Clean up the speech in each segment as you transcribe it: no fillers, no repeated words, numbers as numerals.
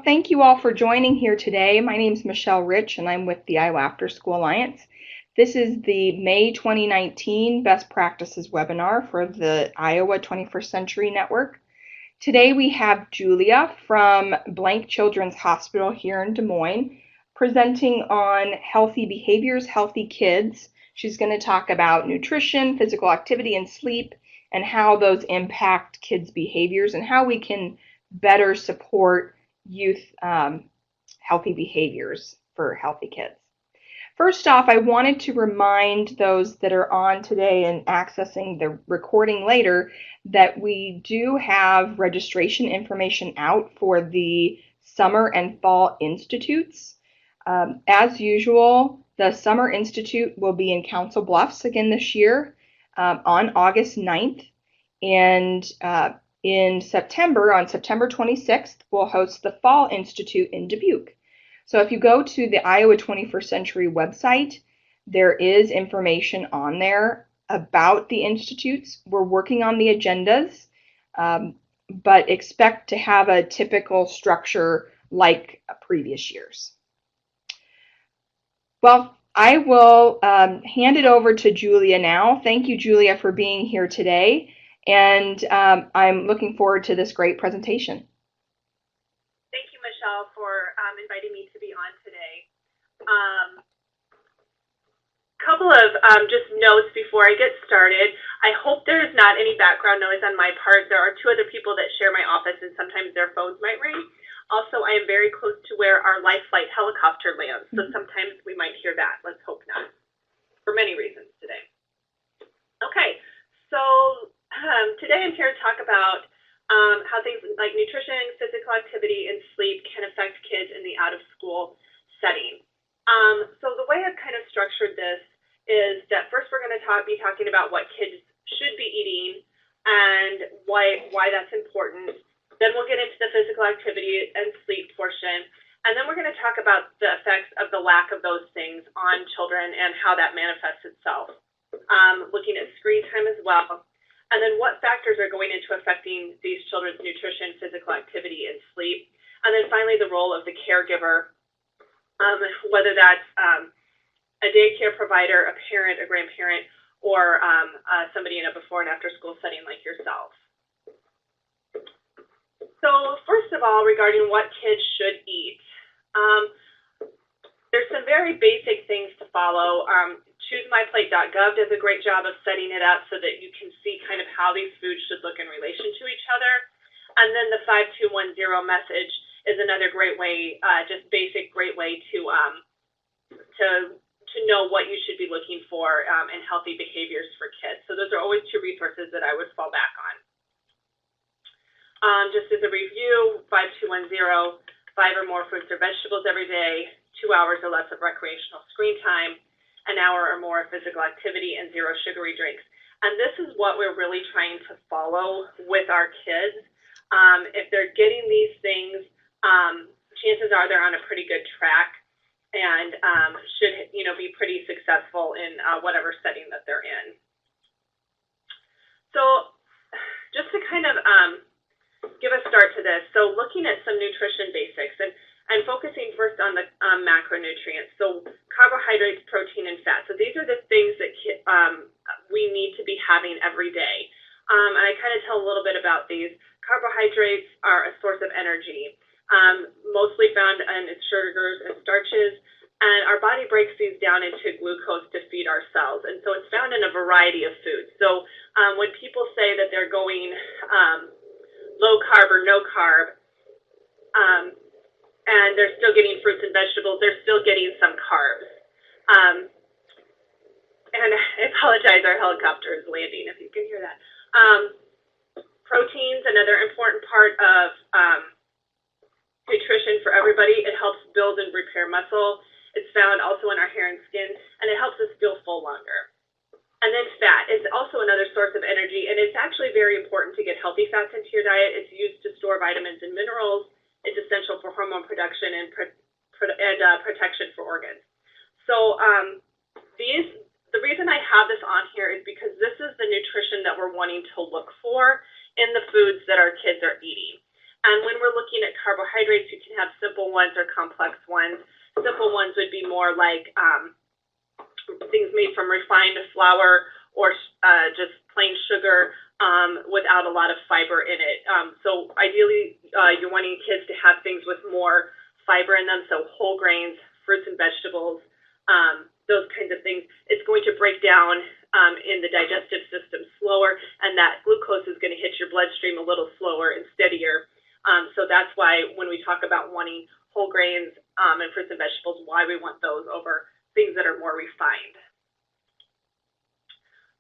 Thank you all for joining here today. My name is Michelle Rich and I'm with the Iowa After School Alliance. This is the May 2019 Best Practices webinar for the Iowa 21st Century Network. Today we have Julia from Blank Children's Hospital here in Des Moines presenting on healthy behaviors, healthy kids. She's going to talk about nutrition, physical activity, and sleep, and how those impact kids' behaviors and how we can better support youth healthy behaviors for healthy kids. First off, I wanted to remind those that are on today and accessing the recording later that we do have registration information out for the Summer and Fall Institutes. As usual, the Summer Institute will be in Council Bluffs again this year on August 9th. And in September, on September 26th, we'll host the Fall Institute in Dubuque. So if you go to the Iowa 21st Century website, there is information on there about the institutes. We're working on the agendas, but expect to have a typical structure like previous years. Well, I will hand it over to Julia now. Thank you, Julia, for being here today. And I'm looking forward to this great presentation. Thank you, Michelle, for inviting me to be on today. Couple of just notes before I get started. I hope there's not any background noise on my part. There are two other people that share my office, and sometimes their phones might ring. Also, I am very close to where our life flight helicopter lands, so sometimes we might hear that. Let's hope not, for many reasons today. Okay, so today I'm here to talk about how things like nutrition, physical activity, and sleep can affect kids in the out-of-school setting. So the way I've kind of structured this is that first we're going to be talking about what kids should be eating and why that's important. Then we'll get into the physical activity and sleep portion. And then we're going to talk about the effects of the lack of those things on children and how that manifests itself. Looking at screen time as well. And then what factors are going into affecting these children's nutrition, physical activity, and sleep. And then finally the role of the caregiver, whether that's a daycare provider, a parent, a grandparent, or somebody in a before and after school setting like yourself. So first of all, regarding what kids should eat, there's some very basic things to follow. ChooseMyPlate.gov does a great job of setting it up so that you can see kind of how these foods should look in relation to each other. And then the 5210 message is another great way, just basic great way to know what you should be looking for in healthy behaviors for kids. So those are always two resources that I would fall back on. Just as a review, 5210, 5 or more fruits or vegetables every day, 2 hours or less of recreational screen time, an hour or more of physical activity, and 0 sugary drinks. And this is what we're really trying to follow with our kids. If they're getting these things, chances are they're on a pretty good track and should be pretty successful in whatever setting that they're in. So just to kind of give a start to this, so looking at some nutrition basics, and I'm focusing first on the macronutrients, so carbohydrates, protein, and fat. So these are the things that we need to be having every day. And I kind of tell a little bit about these. Carbohydrates are a source of energy, mostly found in sugars and starches, and our body breaks these down into glucose to feed our cells, and so it's found in a variety of foods. So when people say that they're going low carb or no carb, and they're still getting fruits and vegetables, they're still getting some carbs. And I apologize, our helicopter is landing, if you can hear that. Proteins, another important part of nutrition for everybody. It helps build and repair muscle. It's found also in our hair and skin, and it helps us feel full longer. And then fat is also another source of energy, and it's actually very important to get healthy fats into your diet. It's used to store vitamins and minerals. It's essential for hormone production and protection for organs. So the reason I have this on here is because this is the nutrition that we're wanting to look for in the foods that our kids are eating. And when we're looking at carbohydrates, you can have simple ones or complex ones. Simple ones would be more like things made from refined flour or just plain sugar without a lot of fiber in it. So ideally, you're wanting kids to have things with more fiber in them, so whole grains, fruits and vegetables, those kinds of things. It's going to break down in the digestive system slower, and that glucose is going to hit your bloodstream a little slower and steadier. So that's why when we talk about wanting whole grains and fruits and vegetables, why we want those over things that are more refined.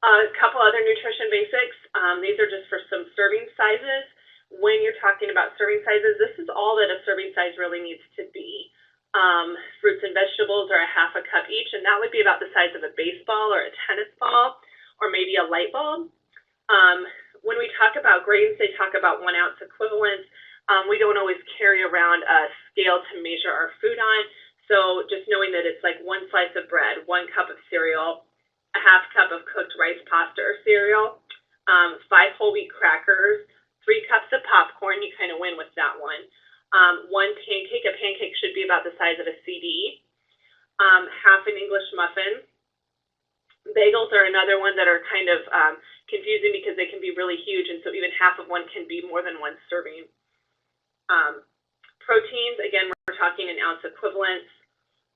A couple other nutrition basics. These are just for some serving sizes. When you're talking about serving sizes, this is all that a serving size really needs to be. Fruits and vegetables are a half a cup each, and that would be about the size of a baseball or a tennis ball or maybe a light bulb. When we talk about grains, they talk about 1 ounce equivalents. We don't always carry around a scale to measure our food on, so just knowing that it's like 1 slice of bread, 1 cup of cereal, a half cup of cooked rice, pasta, or cereal, 5 whole wheat crackers, 3 cups of popcorn. You kind of win with that one. 1 pancake. A pancake should be about the size of a CD. Half an English muffin. Bagels are another one that are kind of confusing because they can be really huge, and so even half of one can be more than 1 serving. Proteins, again, we're talking an ounce equivalents.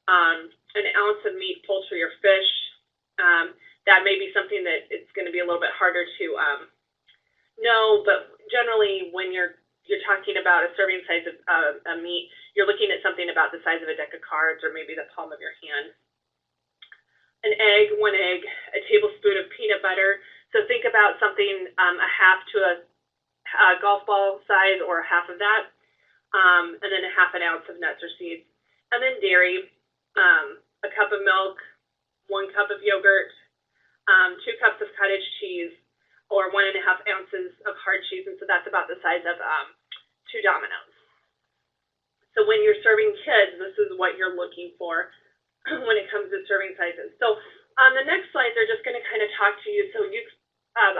An ounce of meat, poultry, or fish. That may be something that it's going to be a little bit harder to know, but generally when you're talking about a serving size of a meat, you're looking at something about the size of a deck of cards or maybe the palm of your hand. An egg, 1 egg, a tablespoon of peanut butter. So think about something a half to a golf ball size or half of that, and then a half an ounce of nuts or seeds. And then dairy, a cup of milk, 1 cup of yogurt, 2 cups of cottage cheese, or 1.5 ounces of hard cheese, and so that's about the size of 2 Dominoes. So when you're serving kids, this is what you're looking for when it comes to serving sizes. So on the next slide, they're just going to kind of talk to you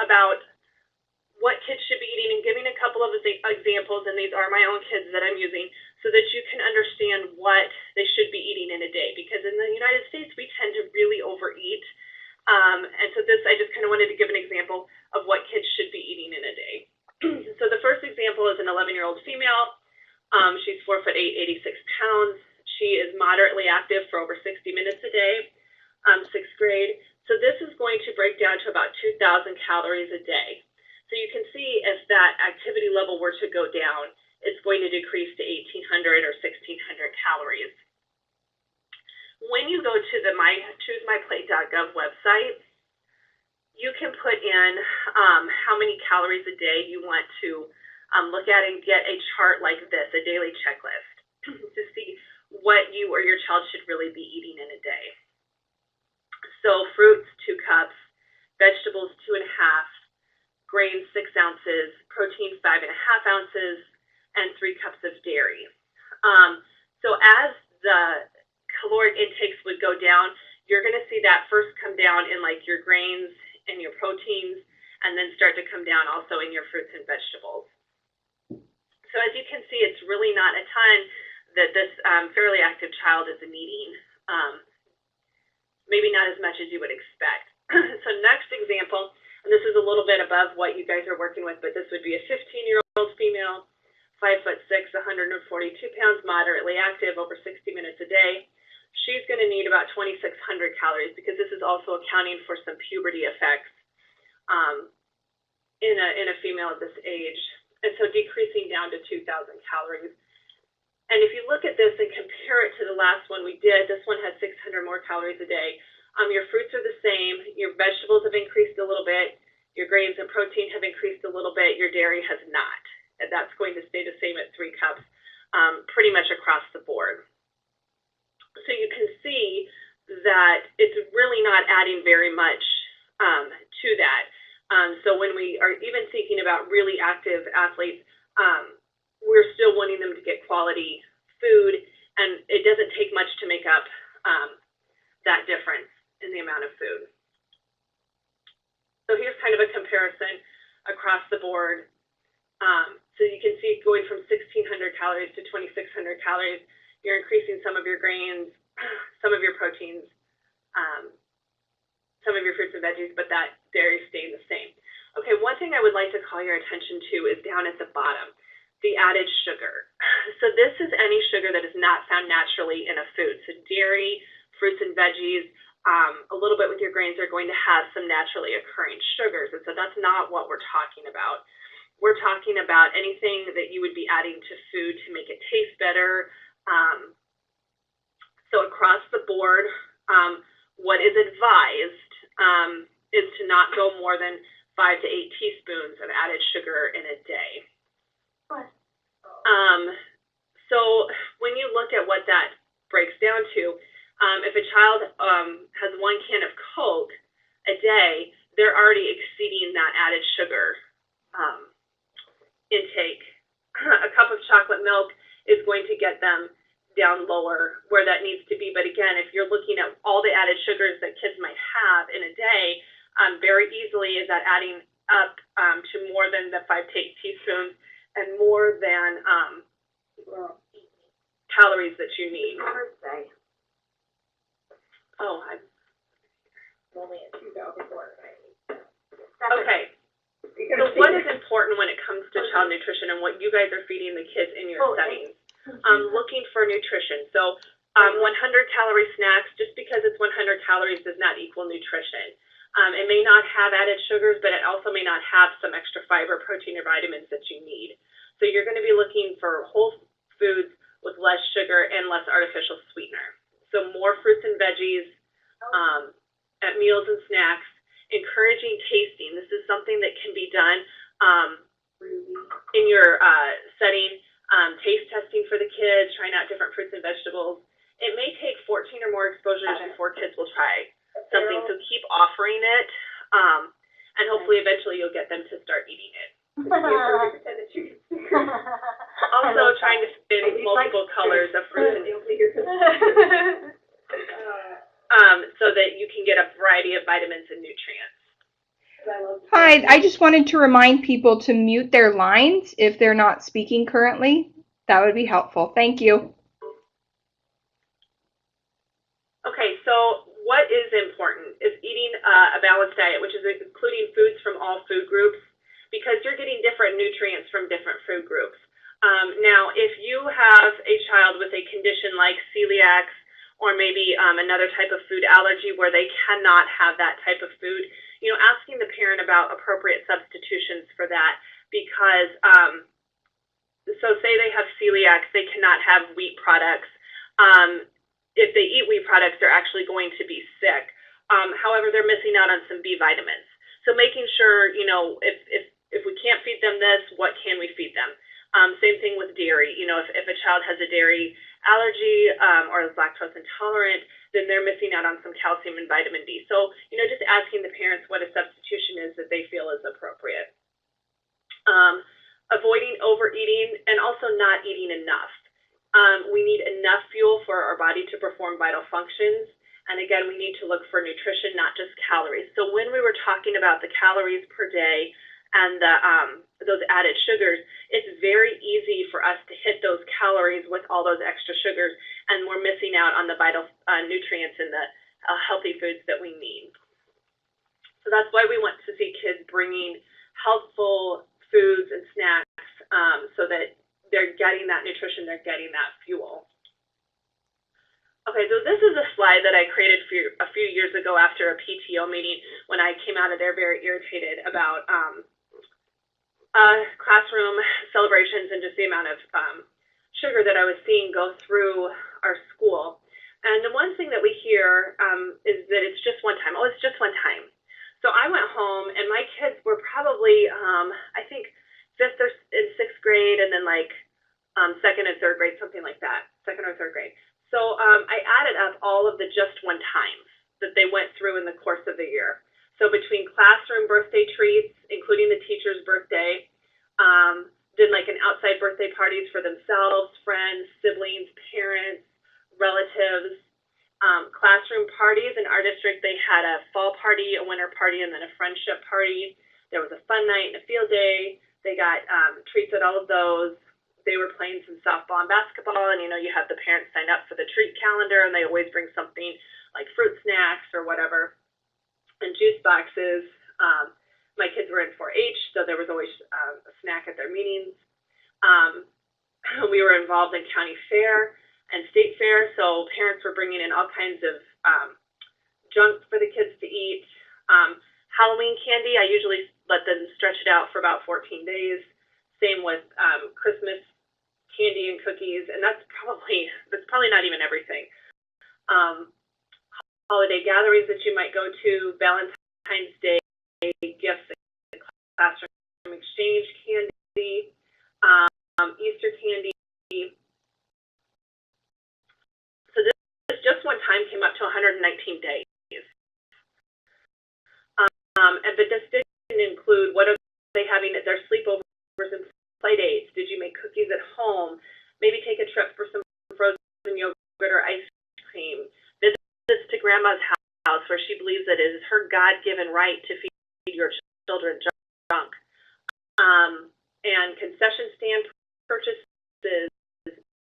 about what kids should be eating and giving a couple of examples, and these are my own kids that I'm using, so that you can understand what they should be eating in a day. Because in the United States, we tend to really overeat. And so I just kind of wanted to give an example of what kids should be eating in a day. So the first example is an 11-year-old female. She's 4'8", 86 pounds. She is moderately active for over 60 minutes a day, 6th grade. So this is going to break down to about 2,000 calories a day. So you can see if that activity level were to go down, it's going to decrease to 1,800 or 1,600 calories. When you go to the ChooseMyPlate.gov website, you can put in how many calories a day you want to look at and get a chart like this, a daily checklist, to see what you or your child should really be eating in a day. So fruits, 2 cups, vegetables, 2.5, grains, 6 ounces, protein, 5.5 ounces, and 3 cups of dairy. So as the caloric intakes would go down, you're going to see that first come down in like your grains and your proteins, and then start to come down also in your fruits and vegetables. So as you can see, it's really not a ton that this fairly active child is needing, maybe not as much as you would expect. So next example, and this is a little bit above what you guys are working with, but this would be a 15-year-old female, 5'6", 142 pounds, moderately active, over 60 minutes a day. She's going to need about 2,600 calories because this is also accounting for some puberty effects in a female at this age. And so decreasing down to 2,000 calories. And if you look at this and compare it to the last one we did, this one has 600 more calories a day. Your fruits are the same. Your vegetables have increased a little bit. Your grains and protein have increased a little bit. Your dairy has not. And that's going to stay the same at 3 cups pretty much across the board. So you can see that it's really not adding very much to that. So when we are even thinking about really active athletes, we're still wanting them to get quality food, and it doesn't take much to make up that difference in the amount of food. So here's kind of a comparison across the board. So you can see going from 60 600 calories. You're increasing some of your grains, some of your proteins, um, some of your fruits and veggies, but that dairy is staying the same. Okay, one thing I would like to call your attention to is down at the bottom, the added sugar. So this is any sugar that is not found naturally in a food. So dairy, fruits and veggies, a little bit with your grains are going to have some naturally occurring sugars. And so that's not what we're talking about. We're talking about anything that you would be adding to food to make it taste better. So across the board, what is advised is to not go more than 5 to 8 teaspoons of added sugar in a day. So when you look at what that breaks down to, if a child has 1 can of Coke a day, they're already exceeding that added sugar intake. A cup of chocolate milk is going to get them down lower where that needs to be. But again, if you're looking at all the added sugars that kids might have in a day, very easily is that adding up to more than the 5 to 8 teaspoons and more than calories that you need. Oh, I'm only at 2,400. Okay. So what is important when it comes to child nutrition and what you guys are feeding the kids in your settings? Looking for nutrition. So 100-calorie snacks, just because it's 100 calories does not equal nutrition. It may not have added sugars, but it also may not have some extra fiber, protein, or vitamins that you need. So you're going to be looking for whole foods with less sugar and less artificial sweetener. So more fruits and veggies at meals and snacks. Encouraging tasting. This is something that can be done in your setting. Taste testing for the kids, trying out different fruits and vegetables. It may take 14 or more exposures before kids will try something, so keep offering it, and hopefully eventually you'll get them to start eating it. Also trying to spin multiple colors of fruits and so that you can get a variety of vitamins and nutrients. Hi, I just wanted to remind people to mute their lines if they're not speaking currently. That would be helpful. Thank you. Okay, so what is important is eating a balanced diet, which is including foods from all food groups, because you're getting different nutrients from different food groups. Now, if you have a child with a condition like celiac or maybe another type of food allergy where they cannot have that type of food, asking the parent about appropriate substitutions for that, because so say they have celiac, they cannot have wheat products. If they eat wheat products, they're actually going to be sick. However, they're missing out on some B vitamins. So making sure, if we can't feed them this, what can we feed them? Same thing with dairy. If a child has a dairy allergy or is lactose intolerant, then they're missing out on some calcium and vitamin D. So, just asking the parents what a substitution is that they feel is appropriate. Avoiding overeating and also not eating enough. We need enough fuel for our body to perform vital functions. And again, we need to look for nutrition, not just calories. So when we were talking about the calories per day and those added sugars, it's very easy for us to hit those calories with all those extra sugars, and we're missing out on the vital nutrients and the healthy foods that we need. So that's why we want to see kids bringing healthful foods and snacks so that they're getting that nutrition, they're getting that fuel. Okay, so this is a slide that I created a few years ago after a PTO meeting when I came out of there very irritated about classroom celebrations and just the amount of sugar that I was seeing go through our school. And the one thing that we hear is that it's just one time. Oh, it's just one time. So I went home, and my kids were probably, I think, 5th or in 6th grade, and then like 2nd and 3rd grade, something like that, 2nd or 3rd grade. So I added up all of the just one times that they went through in the course of the year. So between classroom birthday treats, including the teacher's birthday, did like an outside birthday parties for themselves, friends, siblings, parents, relatives, classroom parties. In our district, they had a fall party, a winter party, and then a friendship party. There was a fun night and a field day. They got treats at all of those. they were playing some softball and basketball, and you have the parents sign up for the treat calendar, and they always bring something like fruit snacks or whatever, and juice boxes. My kids were in 4-H, so there was always a snack at their meetings. Um, we were involved in county fair and state fair, so parents were bringing in all kinds of junk for the kids to eat. Halloween candy, I usually let them stretch it out for about 14 days. Same with Christmas candy and cookies, and that's probably not even everything. Holiday gatherings that you might go to, Valentine's Day gifts, classroom exchange candy, Easter candy. So this just one time came up to 119 days. But this didn't include what are they having at their sleepovers and play dates. Did you make cookies at home? Maybe take a trip for some frozen yogurt or ice cream. Visits to grandma's house where she believes that it is her God-given right to feed your children junk. And concession stand purchases,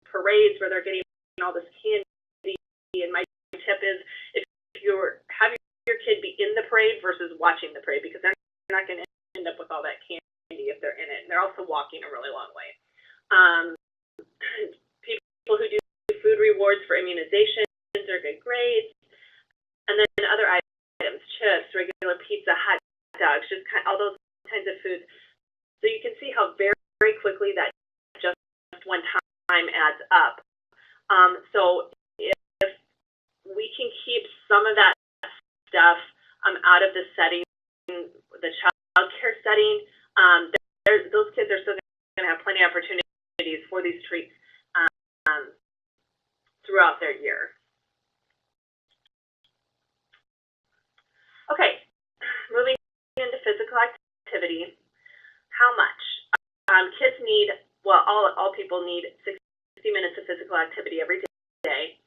parades where they're getting all this candy. And my tip is if you're having your kid be in the parade versus watching the parade, because they're not going to end up with all that candy if they're in it. And they're also walking a really long way. People who do food rewards for immunizations or good grades, and then other items, chips, regular pizza, hot dogs, just all those kinds of foods. So you can see how very, very quickly that just one time adds up. So if we can keep some of that stuff out of the setting, the child care setting, those kids are still going to have plenty of opportunities for these treats throughout their year. Okay, moving into physical activity. How much? Kids need, well, all people need 60 minutes of physical activity every day.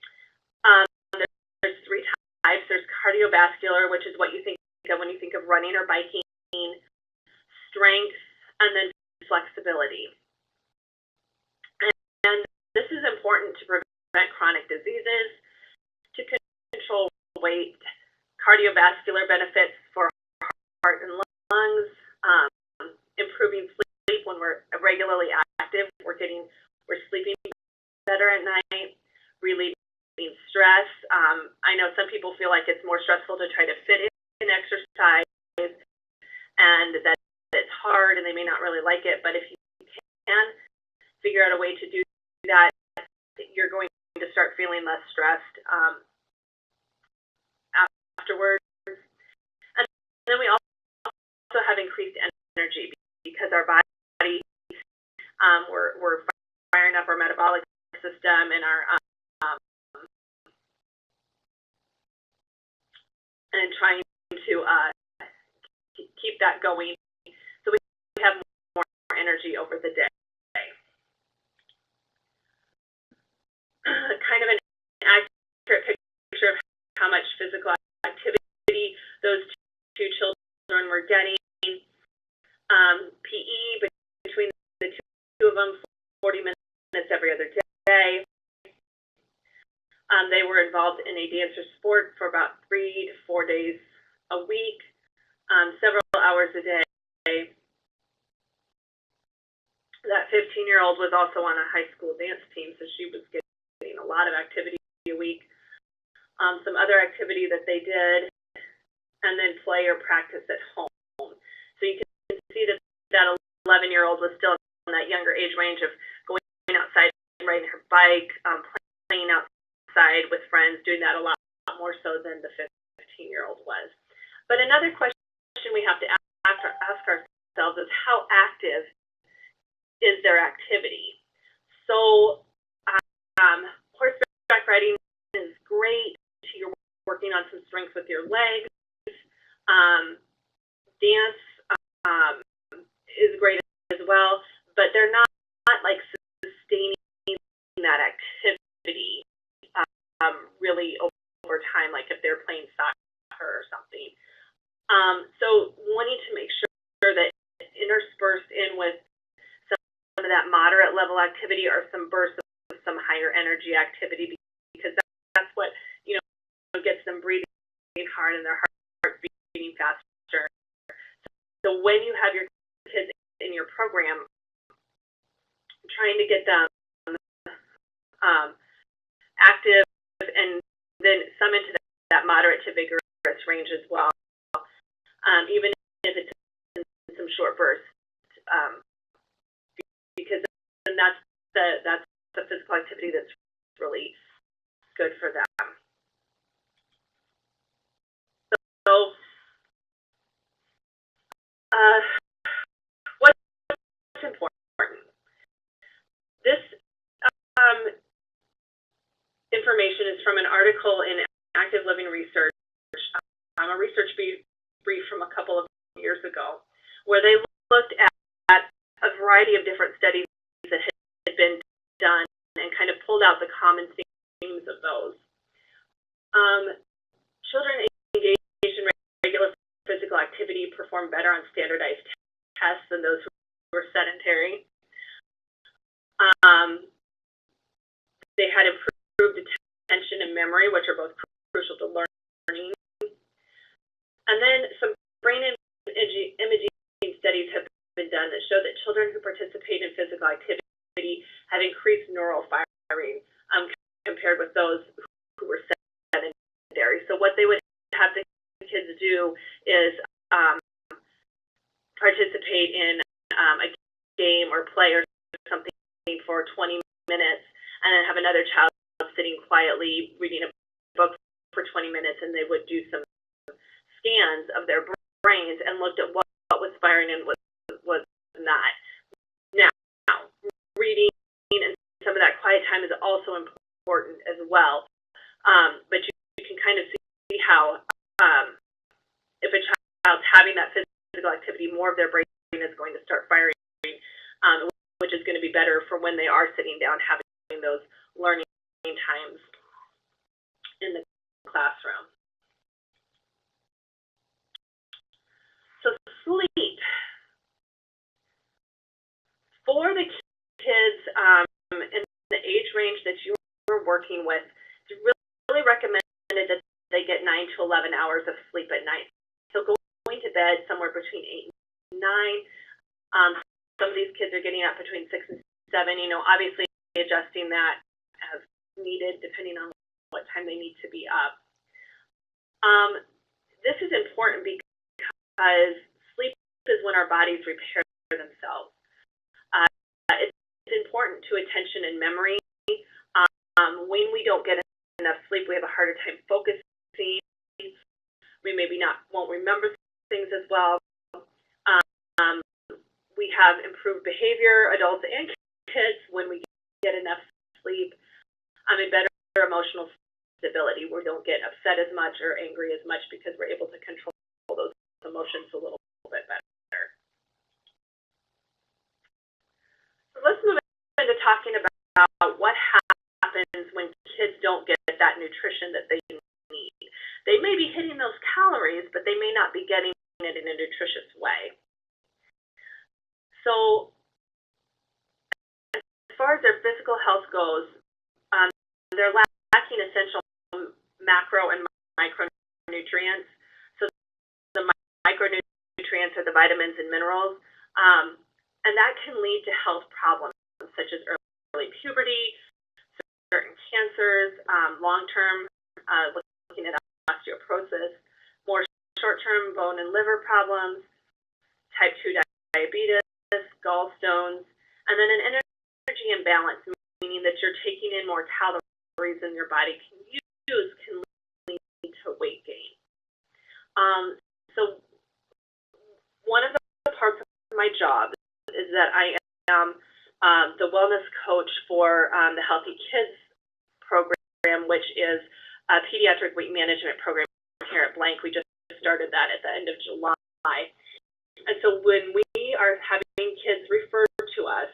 There's 3 types. There's cardiovascular, which is what you think of when you think of running or biking, strength, and then flexibility. And this is important to prevent chronic diseases, to control weight, cardiovascular benefits for heart and lungs, improving sleep when we're regularly active. We're sleeping better at night, relieving stress. I know some people feel like it's more stressful to try to fit in exercise and that it's hard and they may not really like it, but if you can figure out a way to do that, you're going to start feeling less stressed afterwards. And then we also have increased energy because our body, we're firing up our metabolic system and our and trying to keep that going, so we have more energy over the day. Kind of an accurate picture of how much physical activity those two children were getting. PE, between the two of them, 40 minutes every other day. They were involved in a dance or sport for about 3 to 4 days a week, several hours a day. That 15-year-old was also on a high school dance team, so she was getting a lot of activity a week. Some other activity that they did, and then play or practice at home. So you can see that 11-year-old was still in that younger age range of going outside, riding her bike, playing outside with friends, doing that a lot more so than the 15-year-old was. But another question we have to ask ourselves is how active is their activity? So horseback riding is great. You're working on some strength with your legs. Dance is great as well, but they're not like sustaining that activity really over time, like if they're playing soccer or something. So wanting to make sure that interspersed in with some of that moderate level activity activity or some bursts of some higher energy activity, because that's what, you know, gets them breathing hard and their heart beating faster. So when you have your kids in your program, trying to get them active and then some into that moderate to vigorous range as well, even if it's in some short bursts, because then that's the physical activity that's really good for them. So what's important? This information is from an article in Active Living Research, a research brief from a couple of years ago, where they looked at a variety of different studies that had been done and kind of pulled out the common themes of those. Children engaged in regular physical activity perform better on standardized tests than those who were sedentary. They had improved attention and memory, which are both crucial to learning. And then some brain imaging studies have been done that show that children who participate in physical activity have increased neural firing compared with those who were sedentary. So what they would have the kids do is participate in a game or play or something for 20 minutes, and then have another child sitting quietly reading a book for 20 minutes, and they would do some scans of their brains and looked at what was firing and what was not. Now, reading and some of that quiet time is also important as well, but you can kind of see how if a child's having that physical activity, more of their brain is going to start firing, which is going to be better for when they are sitting down having those learning times in the classroom. So sleep. For the kids in the age range that you're working with, it's really recommended that they get 9 to 11 hours of sleep at night. So going to bed somewhere between 8 and 9. Some of these kids are getting up between 6 and 7. You know, obviously adjusting that as needed depending on what time they need to be up. This is important because sleep is when our bodies repair themselves. It's important to attention and memory. When we don't get enough sleep, we have a harder time focusing. We maybe won't remember things as well. We have improved behavior, adults and kids, when we get enough sleep, and better emotional stability. We don't get upset as much or angry as much because we're able to control those emotions a little bit better. So let's move into talking about what happens when kids don't get that nutrition that they need. They may be hitting those calories, but they may not be getting it in a nutritious way. So as far as their physical health goes, they're lacking essential macro and micronutrients. So the micronutrients are the vitamins and minerals, and that can lead to health problems such as early puberty, certain cancers, long-term, looking at osteoporosis, more short-term bone and liver problems, type 2 diabetes, gallstones, and then an energy imbalance, meaning that you're taking in more calories than your body can use, can lead to weight gain. So one of the parts of my job is that I am the wellness coach for the Healthy Kids program, which is a pediatric weight management program here at Blank. We just started that at the end of July. And so when we are having kids referred to us,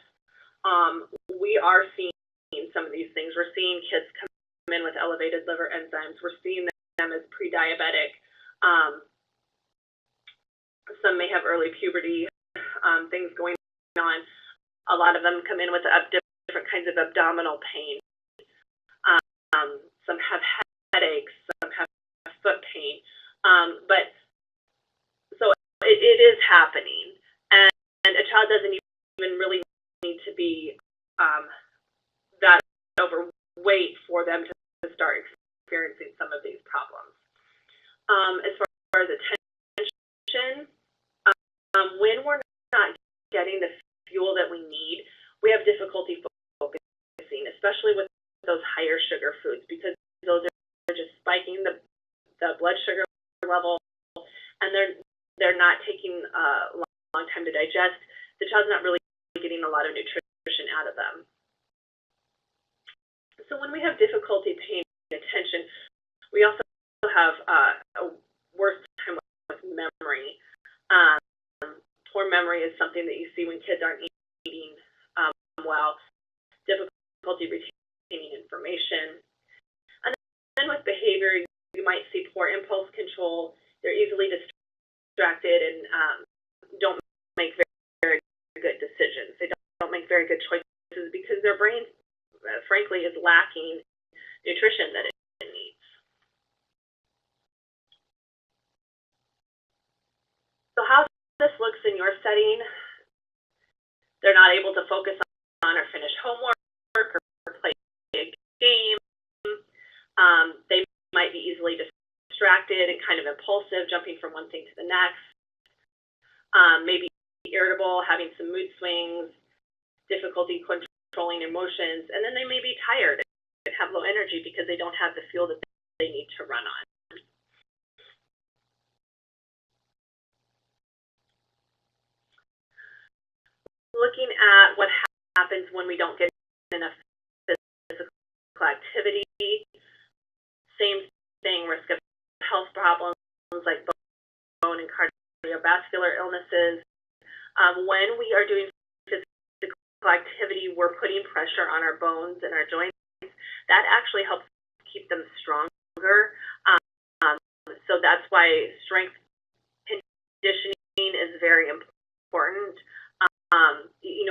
we are seeing some of these things. We're seeing kids come in with elevated liver enzymes. We're seeing them as pre-diabetic. Some may have early puberty, things going on. A lot of them come in with different different kinds of abdominal pain. Some have headaches, some have foot pain. But so it is happening, and a child doesn't even really need to be that overweight for them to start experiencing some of these problems. As far as attention, when we're not getting the fuel that we need, we have difficulty focusing, especially with those higher sugar foods, because those are just spiking the blood sugar level, and they're not taking a long time to digest. The child's not really getting a lot of nutrition out of them. So when we have difficulty paying attention, we also have a worse time with memory. Poor memory is something that you see when kids aren't eating well, difficulty retaining information. And then with behavior, you might see poor impulse control. They're easily distracted and don't make very good decisions. They don't make very good choices because their brain, frankly, is lacking nutrition that it needs. So how this looks in your setting, they're not able to focus on or finish homework or play a game. They might be easily distracted and kind of impulsive, jumping from one thing to the next. Maybe irritable, having some mood swings, difficulty controlling emotions, and then they may be tired and have low energy because they don't have the fuel that they need to run on. Looking at what happens when we don't get enough physical activity, same thing, risk of health problems like bone and cardiovascular illnesses. When we are doing physical activity, we're putting pressure on our bones and our joints. That actually helps keep them stronger. So that's why strength conditioning is very important.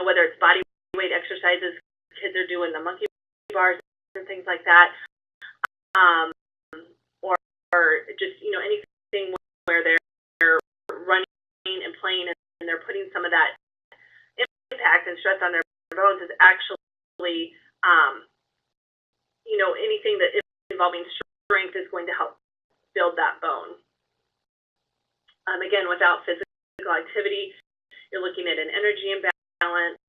Whether it's body weight exercises, kids are doing the monkey bars and things like that, or just anything where they're running and playing and they're putting some of that impact and stress on their bones is actually anything that is involving strength is going to help build that bone. Again, without physical activity, you're looking at an energy imbalance.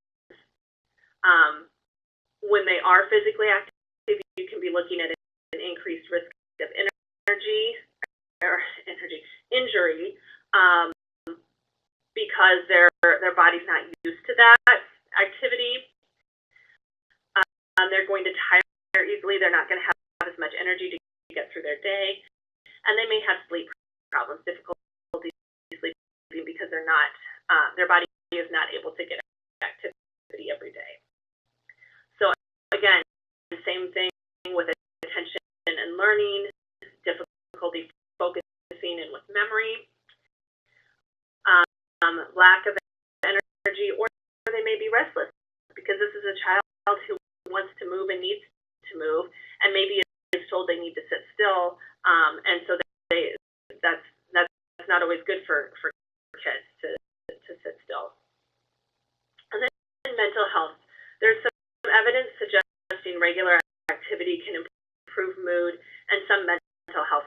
When they are physically active, you can be looking at an increased risk of injury, because their body's not used to that activity. They're going to tire easily. They're not going to have as much energy to get through their day, and they may have sleep problems, difficulty sleeping because they're not their body is not able to get activity every day. So again, same thing with attention and learning, difficulty focusing and with memory, lack of energy, or they may be restless because this is a child who wants to move and needs to move, and maybe is told they need to sit still, and so that's not always good for kids to sit still. And then in mental health, there's some evidence suggesting regular activity can improve mood and some mental health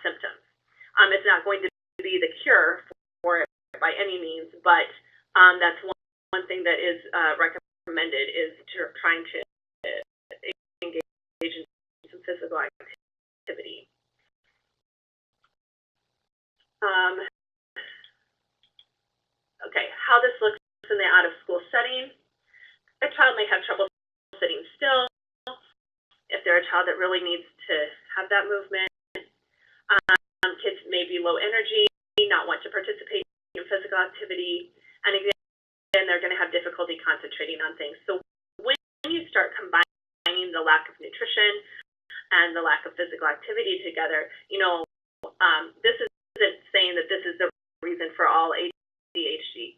symptoms. It's not going to be the cure for it by any means, but that's one thing that is recommended is trying to engage in some physical activity. Okay, how this looks in the out-of-school setting. A child may have trouble sitting still if they're a child that really needs to have that movement. Kids may be low energy, not want to participate in physical activity, and again, they're going to have difficulty concentrating on things. So when you start combining the lack of nutrition and the lack of physical activity together, this isn't saying that this is the reason for all ADHD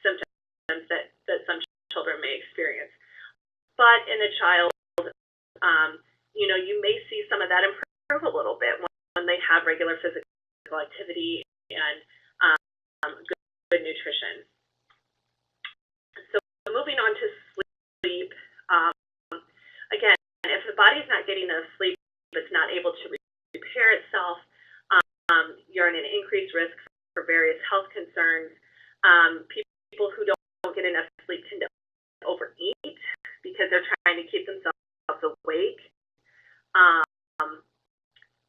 symptoms that some children may experience. But in a child, you may see some of that improve a little bit when they have regular physical activity and good nutrition. So moving on to sleep, again, if the body's not getting enough sleep, it's not able to repair itself, you're in an increased risk for various health concerns. People who don't get enough sleep tend to overeat because they're trying to keep themselves awake.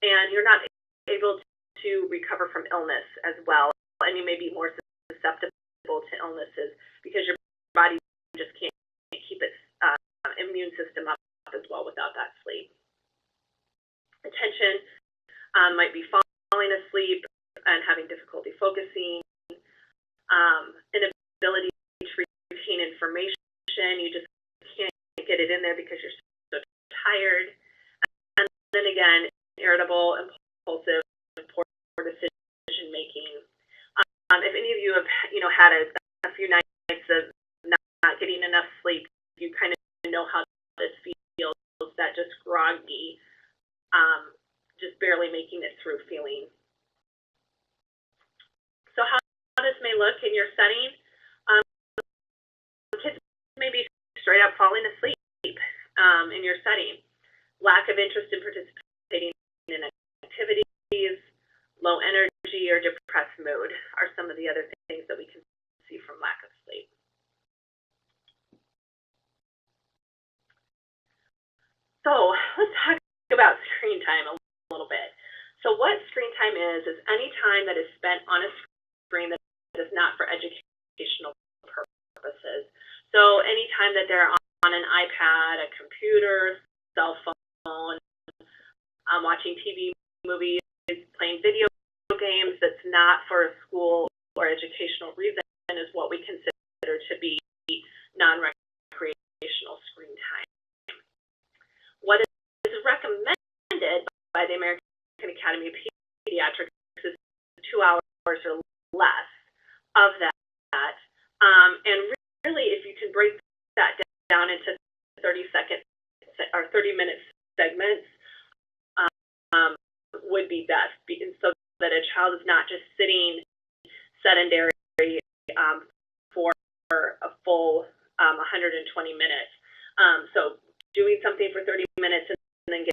And you're not able to recover from illness as well, and you may be more susceptible to illnesses because your body just can't keep its immune system up as well without that sleep. Attention might be falling asleep and having difficulty focusing, inability to retain information. You just can't get it in there because you're so tired. And then again, irritable, impulsive, poor decision making. If any of you have had a few nights of not getting enough sleep, you kind of know how this feels, that just groggy, just barely making it through feeling. So how this may look in your setting, kids may be straight up falling asleep in your setting. Lack of interest in participating in activities, low energy or depressed mood are some of the other things that we can see from lack of sleep. So let's talk about screen time a little bit. So what screen time is any time that is spent on a screen that is not for educational purposes. So any time that they're on an iPad, a computer, cell phone, watching TV, movies, playing video games that's not for a school or educational reason is what we consider to be non-recreational screen time. What is recommended by the American Academy of Pediatrics is 2 hours or less of that. And really, if you can break that down into 30-second or 30-minute segments, would be best, so that a child is not just sitting sedentary for a full 120 minutes. So doing something for 30 minutes and then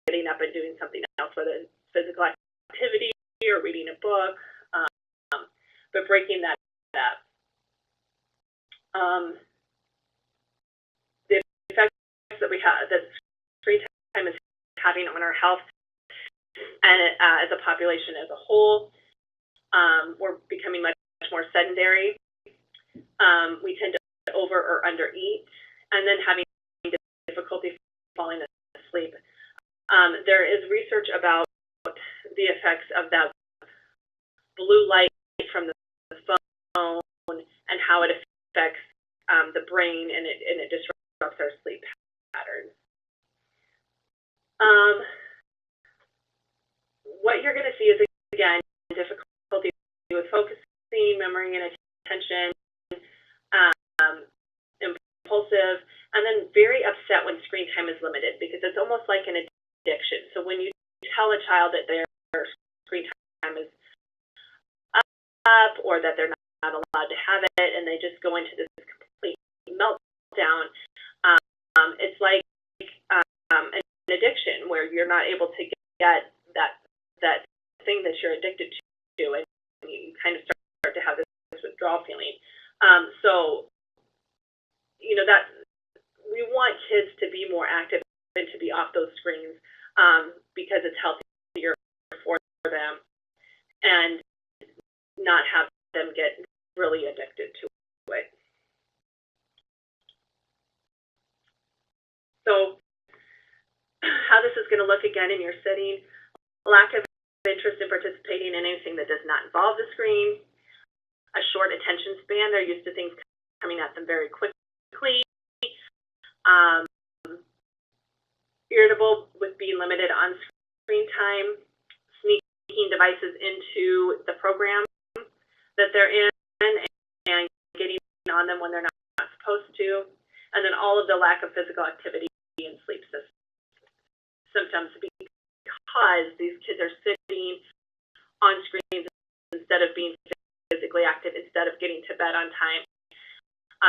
getting up and doing something else, whether it's physical activity or reading a book, but breaking that up. The effects that we have, that screen time is having on our health and as a population as a whole, we're becoming much more sedentary. We tend to over or under eat, and then having difficulty falling asleep. There is research about the effects of that blue light from the phone and how it affects the brain, and it disrupts our sleep patterns. What you're going to see is, again, difficulty with focusing, memory, and attention, impulsive, and then very upset when screen time is limited, because it's almost like an addiction. So when you tell a child that their screen time is up or that they're not allowed to have it, and they just go into this complete meltdown, it's like an addiction where you're not able to get that thing that you're addicted to, and you kind of start to have this withdrawal feeling. So, that we want kids to be more active and to be off those screens because it's healthier for them, and not have them get really addicted to it. So, how this is going to look again in your setting: lack of interest in participating in anything that does not involve the screen, a short attention span, they're used to things coming at them very quickly, irritable with being limited on screen time, sneaking devices into the program that they're in, and getting on them when they're not supposed to, and then all of the lack of physical activity and sleep symptoms because these kids are sitting on screens instead of being physically active, instead of getting to bed on time,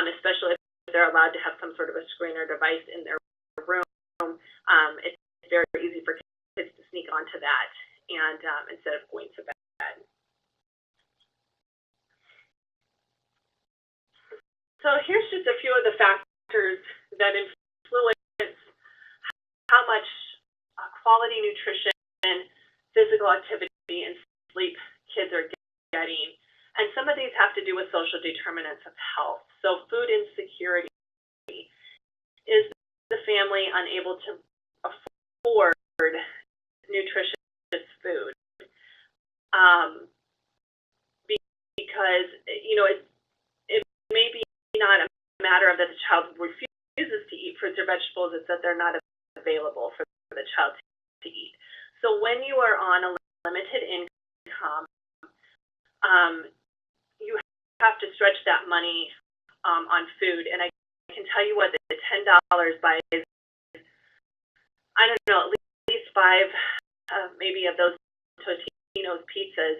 especially if they're allowed to have some sort of a screen or device in their room. It's very easy for kids to sneak onto that and instead of going to bed. So here's just a few of the factors that influence how much quality nutrition, physical activity, and sleep kids are getting. And some of these have to do with social determinants of health. So food insecurity. Is the family unable to afford nutritious food? Because, it may be not a matter of that the child refuses to eat fruits or vegetables, it's that they're not available for the child to eat. So when you are on a limited income, you have to stretch that money on food. And I can tell you what, the $10 buys, I don't know, at least 5 maybe of those Totino's pizzas,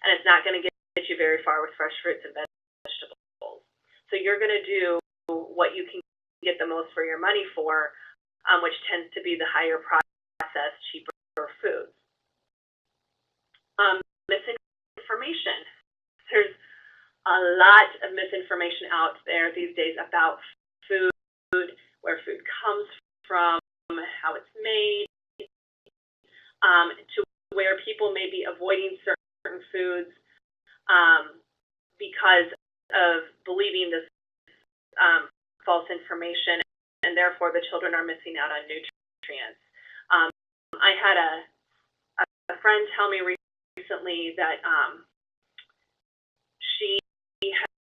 and it's not going to get you very far with fresh fruits and vegetables. So you're going to do what you can get the most for your money for, which tends to be the higher processed, cheaper foods. Misinformation. There's a lot of misinformation out there these days about food, where food comes from, how it's made, to where people may be avoiding certain foods because of believing this false information, and therefore the children are missing out on nutrients. I had a friend tell me recently that she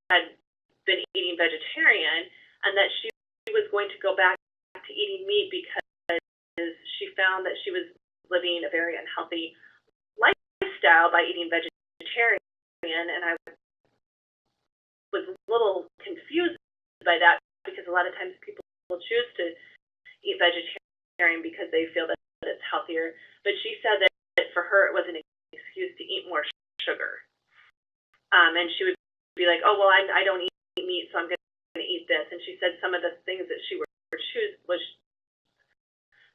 had been eating vegetarian and that she was going to go back to eating meat because she found that she was living a very unhealthy lifestyle by eating vegetarian, and I was a little confused by that because a lot of times people will choose to eat vegetarian because they feel that it's healthier, but she said that for her it was an excuse to eat more sugar, and she would be like, oh well, I don't eat meat, so I'm going to eat this. And she said some of the things that she was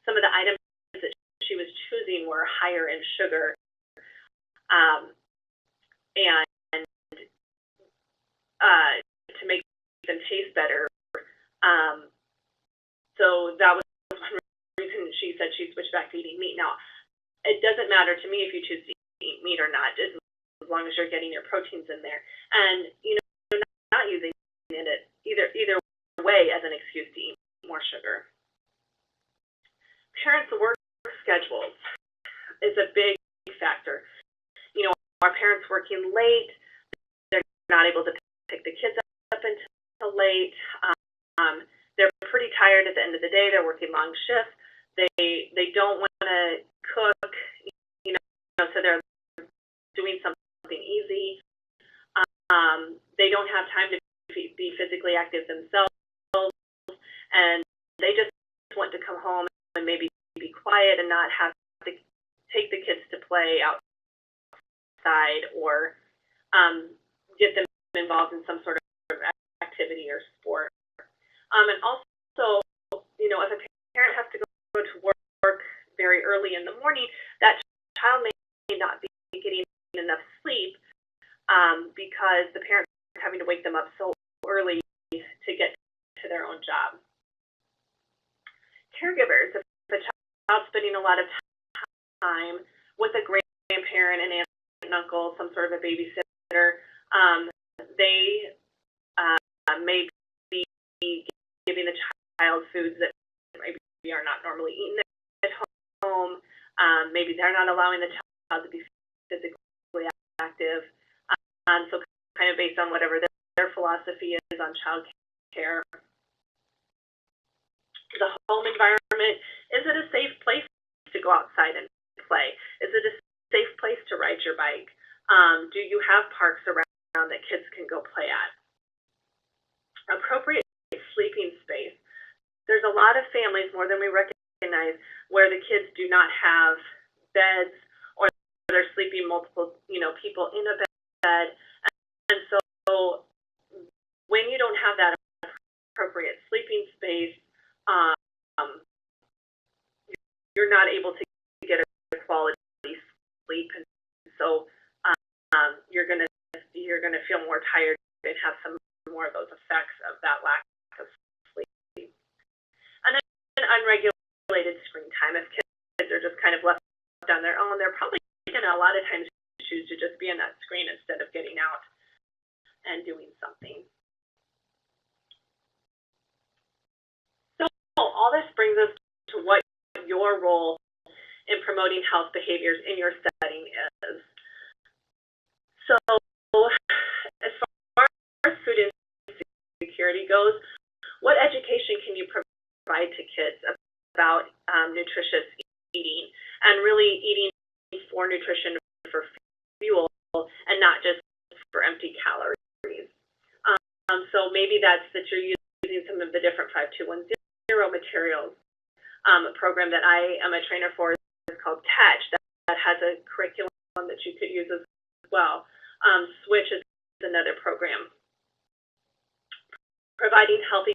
some of the items that she was choosing were higher in sugar, and to make them taste better. So that was one reason she said she switched back to eating meat. Now, it doesn't matter to me if you choose to eat meat or not, as long as you're getting your proteins in there, and not using it either way as an excuse to eat more sugar. Parents' work schedules is a big factor. Our parents working late, they're not able to pick the kids up until late. They're pretty tired at the end of the day. They're working long shifts. They don't want to cook, so they're doing something easy. They don't have time to be physically active themselves, and they just want to come home and maybe be quiet and not have to take the kids to play outside or get them involved in some sort of activity or sport. And also, if a parent has to go to work very early in the morning, that child may not be getting enough sleep because the parents are having to wake them up so early to get to their own job. Caregivers, if a child's spending a lot of time with a grandparent, an aunt and uncle, some sort of a babysitter, they may be giving the child foods that maybe are not normally eaten at home. Maybe they're not allowing the child to be physically active. So kind of based on whatever their philosophy is on child care. The home environment, is it a safe place to go outside and play? Is it a safe place to ride your bike? Do you have parks around that kids can go play at? Appropriate sleeping space. There's a lot of families, more than we recognize, where the kids do not have beds, or they're sleeping multiple, people in a bed. And so when you don't have that appropriate sleeping space, um, you're not able to get a quality sleep, and so you're gonna feel more tired and have some more of those effects of that lack of sleep. And then unregulated screen time. If kids are just kind of left on their own, they're probably gonna a lot of times choose to just be on that screen instead of getting out and doing something. So all this brings us to what your role in promoting health behaviors in your setting is. So as far as food insecurity goes, what education can you provide to kids about nutritious eating, and really eating for nutrition, for fuel, and not just for empty calories? So maybe that's that you're using some of the different 5210 materials. A program that I am a trainer for is called Catch, that has a curriculum that you could use as well. Switch is another program. Providing healthy